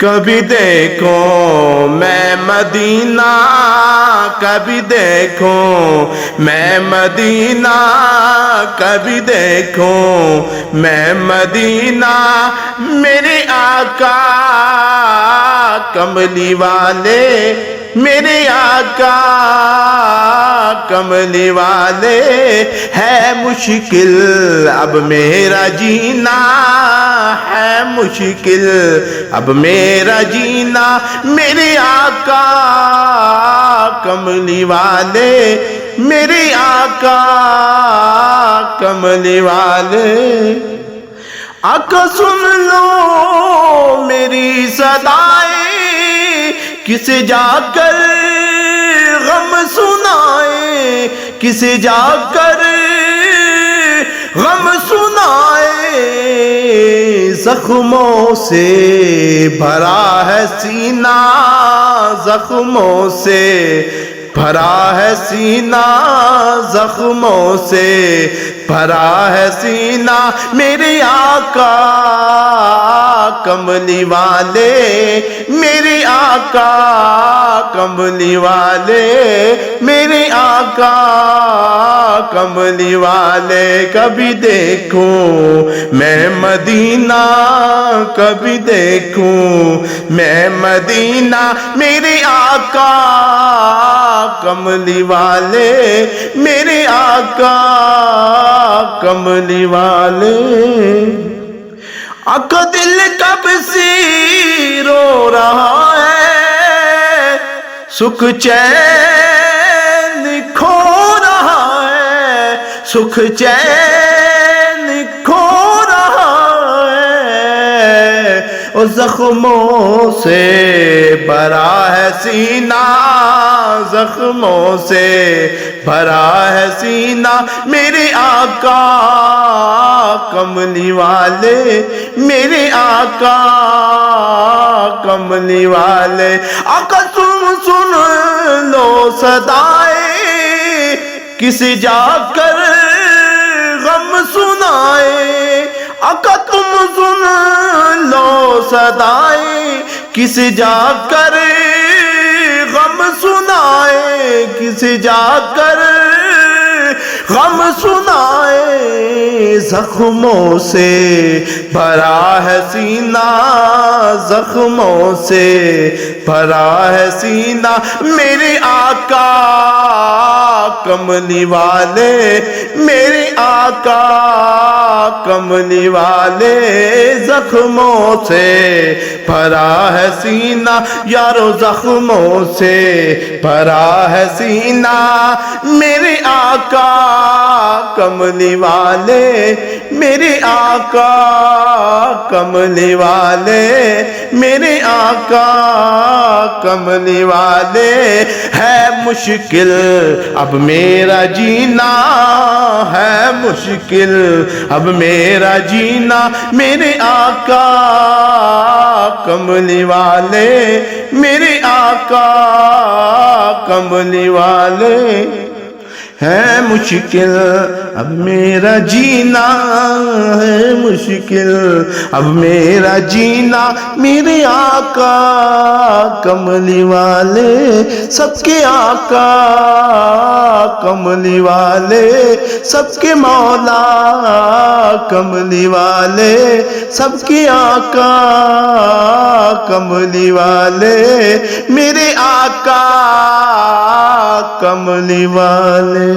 کبھی دیکھو میں مدینہ، کبھی دیکھو میں مدینہ، کبھی دیکھو میں مدینہ، میرے آقا کملی والے، میرے آقا کملی والے، ہے مشکل اب میرا جینا، ہے مشکل اب میرا جینا، میرے آقا کملی والے، میرے آقا کملی والے۔ آقا سن لو میری صدائیں، کسے جا کر غم سنائے، کسے جا کر غم سنائے، زخموں سے بھرا ہے سینہ، زخموں سے بھرا ہے سینہ، زخموں سے بھرا ہے سینہ، میرے آقا کملی والے، میرے آقا کملی والے، میرے آقا کملی والے۔ کبھی دیکھوں میں مدینہ، کبھی دیکھوں میں مدینہ، میرے آقا کملی والے، میرے آقا کملی والے۔ آقا دل کب سے رو رہا ہے، سکھ چین کھو رہا ہے، سکھ چین کھو رہا ہے، اور زخموں سے بھرا ہے سینہ، زخموں سے بھرا ہے سینہ، میرے آقا کملی والے، میرے آقا کملی والے۔ آقا سن لو صدائیں، کسی جا کر غم سنائے، آقا تم سن لو صدائیں، کسی جا کر غم سنائے، کسی جا کر غم سنائے، زخموں سے بھرا ہے سینہ، زخموں سے بھرا ہے سینہ، میرے آقا کملی والے، میرے آقا کملی والے، زخموں سے بھرا ہے سینہ، یارو زخموں سے بھرا ہے سینہ، میرے آقا کملی والے، میرے آقا کملی والے، میرے آقا کملی والے، ہے مشکل اب میرا جینا، ہے مشکل اب میرا جینا، میرے آقا کملی والے، میرے آقا کملی والے، ہے مشکل اب میرا جینا، ہے مشکل اب میرا جینا، میرے آقا کملی والے، سب کے آقا کملی والے، سب کے مولا کملی والے، سب کے آقا کملی والے، میرے آقا کملی والے۔